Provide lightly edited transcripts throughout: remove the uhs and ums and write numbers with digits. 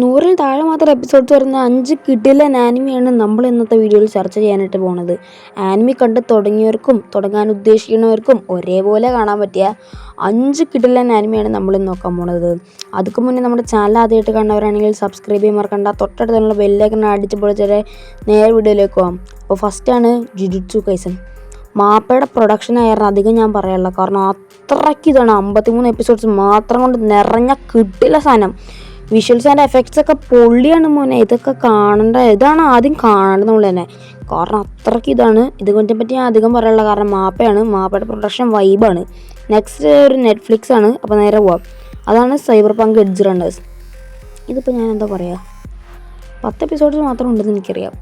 100-ൽ താഴെ മാത്രം എപ്പിസോഡ്സ് വരുന്ന 5 കിടിലൻ ആനിമിയാണ് നമ്മൾ ഇന്നത്തെ വീഡിയോയിൽ ചർച്ച ചെയ്യാനായിട്ട് പോകുന്നത്. ആനിമി കണ്ട് തുടങ്ങിയവർക്കും തുടങ്ങാൻ ഉദ്ദേശിക്കുന്നവർക്കും ഒരേപോലെ കാണാൻ പറ്റിയ 5 കിടിലൻ ആനിമിയാണ് നമ്മളിന്ന് നോക്കാൻ പോകുന്നത്. അതുക്ക് മുന്നേ നമ്മുടെ ചാനൽ ആദ്യമായിട്ട് കാണുന്നവരാണെങ്കിൽ സബ്സ്ക്രൈബ് ചെയ്യാൻ മറക്കണ്ട. തൊട്ടടുത്തുള്ള ബെല്ലൈക്കൺ അടിച്ച് പൊളിച്ചാൽ നേരെ വീഡിയോയിലേക്ക് പോകാം. അപ്പോൾ ഫസ്റ്റാണ് ജുജുത്സു കൈസൻ. മാപ്പയുടെ പ്രൊഡക്ഷൻ ആയിരുന്നു അധികം ഞാൻ പറയാനുള്ള, കാരണം അത്രയ്ക്ക് ഇതാണ് 53 എപ്പിസോഡ്സ് മാത്രം കൊണ്ട് നിറഞ്ഞ കിട്ടില്ല സാധനം. വിഷ്വൽസ് ആൻഡ് എഫക്ട്സ് ഒക്കെ പൊള്ളിയാണ് മോനെ. ഇതൊക്കെ കാണേണ്ട, ഇതാണ് ആദ്യം കാണേണ്ടത് നമ്മൾ തന്നെ, കാരണം അത്രയ്ക്ക് ഇതാണ്. ഇതുകൊണ്ടിനെ പറ്റി ഞാൻ അധികം പറയാനുള്ള, കാരണം മാപ്പയുടെ പ്രൊഡക്ഷൻ വൈബാണ്. നെക്സ്റ്റ് ഒരു നെറ്റ്ഫ്ലിക്സ് ആണ്. അപ്പോൾ നേരെ പോവാം. അതാണ് സൈബർ പങ്ക് എഡ്ജ് റണ്ണേഴ്സ്. ഇതിപ്പോൾ ഞാൻ എന്താ പറയുക, 10 എപ്പിസോഡ്സ് മാത്രം ഉണ്ടെന്ന് എനിക്കറിയാം.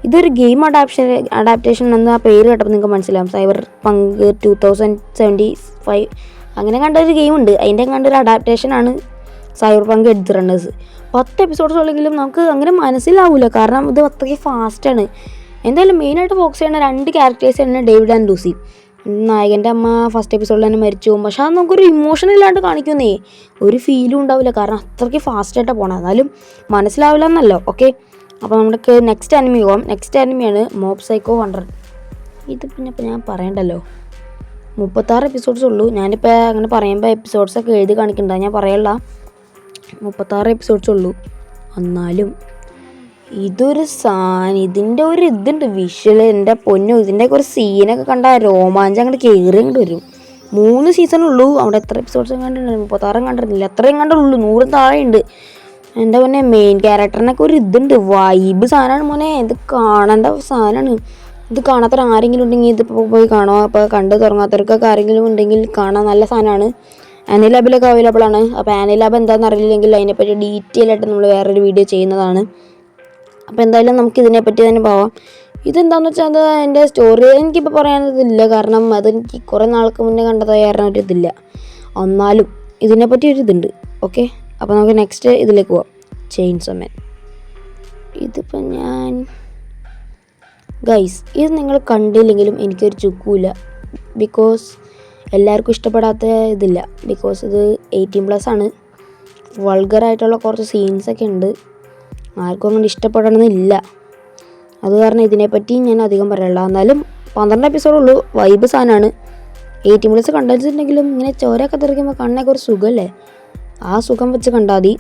ഇതൊരു ഗെയിം അഡാപ്റ്റേഷൻ എന്ന പേര് കേട്ടപ്പോൾ നിങ്ങൾക്ക് മനസ്സിലാവും. സൈബർ പങ്ക് 2075 അങ്ങനെ കണ്ടൊരു ഗെയിമുണ്ട്, അതിൻ്റെ കണ്ടൊരു അഡാപ്റ്റേഷനാണ് സൈബർ പങ്ക് എഡ്ജ് റണ്ണേഴ്സ്. 10 എപ്പിസോഡ്സ് ഉള്ളെങ്കിലും നമുക്ക് അങ്ങനെ മനസ്സിലാവില്ല, കാരണം ഇത് അത്രയ്ക്ക് ഫാസ്റ്റാണ്. എന്തായാലും മെയിനായിട്ട് ഫോക്കസ് ചെയ്യുന്ന 2 ക്യാരക്ടേഴ്സ് തന്നെ, ഡേവിഡ് ആൻഡ് ലൂസി. നായകൻ്റെ അമ്മ ഫസ്റ്റ് എപ്പിസോഡിൽ തന്നെ മരിച്ചു പോകും, പക്ഷെ അത് നമുക്കൊരു ഇമോഷൻ ഇല്ലാണ്ട് കാണിക്കുന്നേ, ഒരു ഫീലും ഉണ്ടാവില്ല, കാരണം അത്രയ്ക്ക് ഫാസ്റ്റായിട്ടാണ് പോകണം. എന്നാലും മനസ്സിലാവില്ല എന്നല്ലോ. ഓക്കെ, അപ്പോൾ നമുക്ക് നെക്സ്റ്റ് ആനിമി പോകാം. നെക്സ്റ്റ് ആനിമിയാണ് മോബ് സൈക്കോ 100. ഇത് പിന്നെ ഇപ്പോൾ ഞാൻ പറയണ്ടല്ലോ, 36 എപ്പിസോഡ്സ് ഉള്ളൂ. ഞാനിപ്പോൾ അങ്ങനെ പറയുമ്പോൾ എപ്പിസോഡ്സൊക്കെ എഴുതി കാണിക്കണ്ട, ഞാൻ പറയല്ല, 36 എപ്പിസോഡ്സ് ഉള്ളൂ. എന്നാലും ഇതൊരു സാധനം, ഇതിൻ്റെ ഒരു ഇതുണ്ട് വിഷ്വൽ, എൻ്റെ പൊന്നോ, ഇതിൻ്റെയൊക്കെ ഒരു സീനൊക്കെ കണ്ട രോമാഞ്ചം അങ്ങോട്ട് കയറി അങ്ങോട്ട് വരും. 3 സീസണുള്ളൂ. അവിടെ എത്ര എപ്പിസോഡ്സ് കണ്ടിട്ടുണ്ട്? 36 കണ്ടിരുന്നില്ല, അത്രയും കണ്ടുള്ളൂ. 100 താഴെ ഉണ്ട്. എൻ്റെ മോനെ മെയിൻ ക്യാരക്ടറിനൊക്കെ ഒരു ഇതുണ്ട്, വൈബ് സാധനമാണ് മോനെ. ഇത് കാണേണ്ട സാധനമാണ്. ഇത് കാണാത്തവർ ആരെങ്കിലും ഉണ്ടെങ്കിൽ ഇതിപ്പോൾ പോയി കാണുക. അപ്പോൾ കണ്ട് തുടങ്ങാത്തവർക്കൊക്കെ ആരെങ്കിലും ഉണ്ടെങ്കിൽ കാണാൻ നല്ല സാധനമാണ്. ആനി ലാബിലൊക്കെ അവൈലബിൾ ആണ്. അപ്പോൾ ആനി ലാബ് എന്താണെന്ന് അറിയില്ലെങ്കിൽ അതിനെപ്പറ്റി ഡീറ്റെയിൽ ആയിട്ട് നമ്മൾ വേറൊരു വീഡിയോ ചെയ്യുന്നതാണ്. അപ്പോൾ എന്തായാലും നമുക്ക് ഇതിനെപ്പറ്റി തന്നെ പോവാം. ഇതെന്താണെന്ന് വെച്ചാൽ അത് എൻ്റെ സ്റ്റോറി എനിക്കിപ്പോൾ പറയാനതില്ല, കാരണം അതെനിക്ക് കുറേ നാൾക്ക് മുന്നേ കണ്ടതായ കാരണം ഒരു ഇതില്ല. എന്നാലും ഇതിനെപ്പറ്റി ഒരു ഇതുണ്ട്. ഓക്കെ, അപ്പോൾ നമുക്ക് നെക്സ്റ്റ് ഇതിലേക്ക് പോവാം. ചെയിൻസോ മാൻ. ഇതിപ്പോൾ ഞാൻ ഗൈസ്, ഇത് നിങ്ങൾ കണ്ടില്ലെങ്കിലും എനിക്കൊരു ചുക്കുമില്ല, ബിക്കോസ് എല്ലാവർക്കും ഇഷ്ടപ്പെടാത്ത ഇതില്ല, ബിക്കോസ് ഇത് 18+ ആണ്. വൾഗറായിട്ടുള്ള കുറച്ച് സീൻസൊക്കെ ഉണ്ട്, ആർക്കും അങ്ങനെ ഇഷ്ടപ്പെടണമെന്നില്ല. അത് കാരണം ഇതിനെപ്പറ്റി ഞാൻ അധികം പറയല്ല. എന്നാലും 12 എപ്പിസോഡുള്ളൂ, വൈബ് സാധനമാണ്. 18+ കണ്ടിട്ടുണ്ടെങ്കിലും ഇങ്ങനെ ചോരയൊക്കെ തെറിക്കുമ്പോൾ കണ്ണൊക്കെ ഒരു സുഖമല്ലേ, ആ സുഖം വെച്ച് കണ്ടാൽ മതി.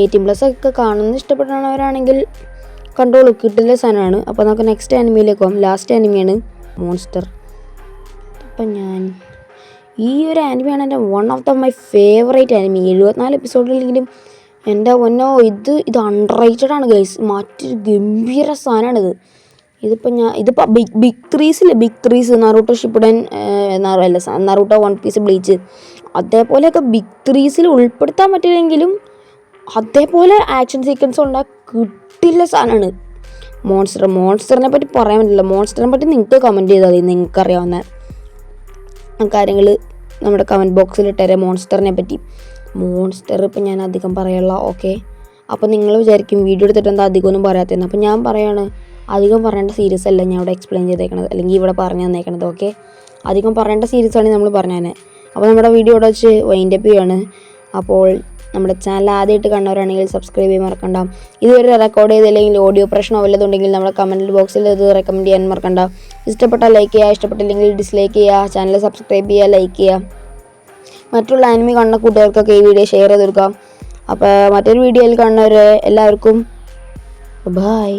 18+ ഒക്കെ കാണുന്നത് ഇഷ്ടപ്പെടുന്നവരാണെങ്കിൽ കണ്ടോളൂ, കിട്ടില്ല സാധനമാണ്. അപ്പോൾ നമുക്ക് നെക്സ്റ്റ് ആനിമിയിലേക്ക് പോകാം. ലാസ്റ്റ് ആനിമിയാണ് മോൺസ്റ്റർ. അപ്പം ഞാൻ ഈ ഒരു ആനിമിയാണ് എൻ്റെ one of my favourite anime. 74 എപ്പിസോഡിലെങ്കിലും എൻ്റെ ഒന്നോ ഇത് അണ്ടർ റേറ്റഡ് ആണ് ഗൈസ്. മറ്റൊരു ഗംഭീര സാധനമാണിത്. ഇതിപ്പോൾ big threes Naruto Shippuden, Naruto One Piece, Bleach, അതേപോലെയൊക്കെ ബിഗ് 3 ഉൾപ്പെടുത്താൻ പറ്റില്ലെങ്കിലും അതേപോലെ ആക്ഷൻ സീക്വൻസ് ഉണ്ടാ കിട്ടില്ല സാധനമാണ് മോൺസ്റ്ററിനെ പറ്റി പറയാൻ പറ്റില്ല. മോൺസ്റ്ററിനെ പറ്റി നിങ്ങൾക്ക് കമൻറ്റ് ചെയ്താൽ മതി, നിങ്ങൾക്കറിയാവുന്ന കാര്യങ്ങൾ നമ്മുടെ കമൻറ്റ് ബോക്സിൽ ഇട്ടേരെ മോൺസ്റ്ററിനെ പറ്റി. മോൺസ്റ്റർ ഇപ്പം ഞാൻ അധികം പറയുള്ള. ഓക്കെ, അപ്പോൾ നിങ്ങൾ വിചാരിക്കും വീഡിയോ എടുത്തിട്ട് എന്താ അധികമൊന്നും പറയാത്തതെന്ന്. അപ്പോൾ ഞാൻ പറയാണ്, അധികം പറയേണ്ട സീരീസ് അല്ല ഞാൻ ഇവിടെ എക്സ്പ്ലെയിൻ ചെയ്തേക്കണത്, അല്ലെങ്കിൽ ഇവിടെ പറഞ്ഞു തന്നേക്കണത്. ഓക്കെ, അധികം പറയേണ്ട സീരീസാണ് നമ്മൾ പറഞ്ഞത്. അപ്പോൾ നമ്മുടെ വീഡിയോ ഇവിടെ വെച്ച് വൈൻഡപ്പ് ചെയ്യുകയാണ്. അപ്പോൾ നമ്മുടെ ചാനൽ ആദ്യമായിട്ട് കാണുന്നവരാണെങ്കിൽ സബ്സ്ക്രൈബ് ചെയ്യാൻ മറക്കണ്ട. ഇതുവരെ റെക്കോർഡ് ചെയ്തില്ലെങ്കിൽ ഓഡിയോ പ്രശ്നമോ വല്ലതുണ്ടെങ്കിൽ നമ്മുടെ കമൻറ്റ് ബോക്സിൽ ഇത് റെക്കമെൻഡ് ചെയ്യാൻ മറക്കണ്ട. ഇഷ്ടപ്പെട്ടാൽ ലൈക്ക് ചെയ്യുക, ഇഷ്ടപ്പെട്ടില്ലെങ്കിൽ ഡിസ്ലൈക്ക് ചെയ്യുക. ചാനൽ സബ്സ്ക്രൈബ് ചെയ്യുക, ലൈക്ക് ചെയ്യുക. മറ്റുള്ള ആനിമി കാണുന്ന കൂട്ടുകാർക്കൊക്കെ ഈ വീഡിയോ ഷെയർ ചെയ്ത് കൊടുക്കാം. അപ്പോൾ മറ്റൊരു വീഡിയോയിൽ കാണുന്നവരെ എല്ലാവർക്കും ബൈ.